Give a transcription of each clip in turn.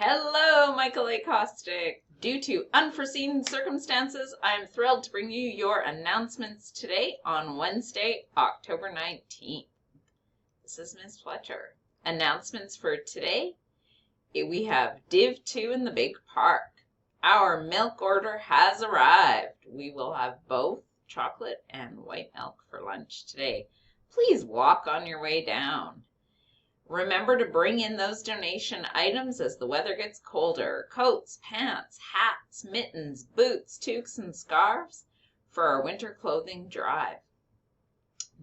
Hello, Michael A. Kostick. Due to unforeseen circumstances, I am thrilled to bring you your announcements today on Wednesday, October 19th. This is Ms. Fletcher. Announcements for today. We have Div 2 in the big park. Our milk order has arrived. We will have both chocolate and white milk for lunch today. Please walk on your way down. Remember to bring in those donation items as the weather gets colder. Coats, pants, hats, mittens, boots, toques, and scarves for our winter clothing drive.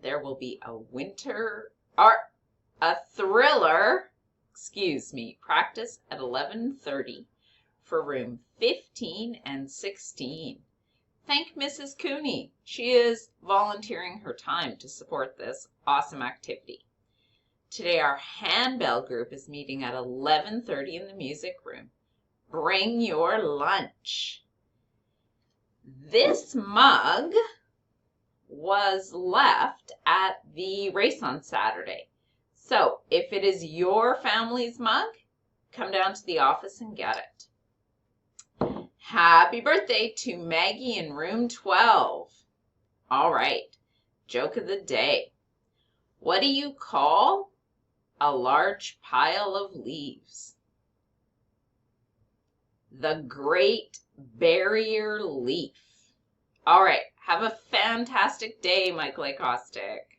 There will be a thriller, practice at 11:30 for room 15 and 16. Thank Mrs. Cooney. She is volunteering her time to support this awesome activity. Today our handbell group is meeting at 11:30 in the music room. Bring your lunch. This mug was left at the race on Saturday. So if it is your family's mug, come down to the office and get it. Happy birthday to Maggie in room 12. All right, joke of the day. What do you call a large pile of leaves? The Great Barrier Reef. All right, have a fantastic day, Michael A. Kostick.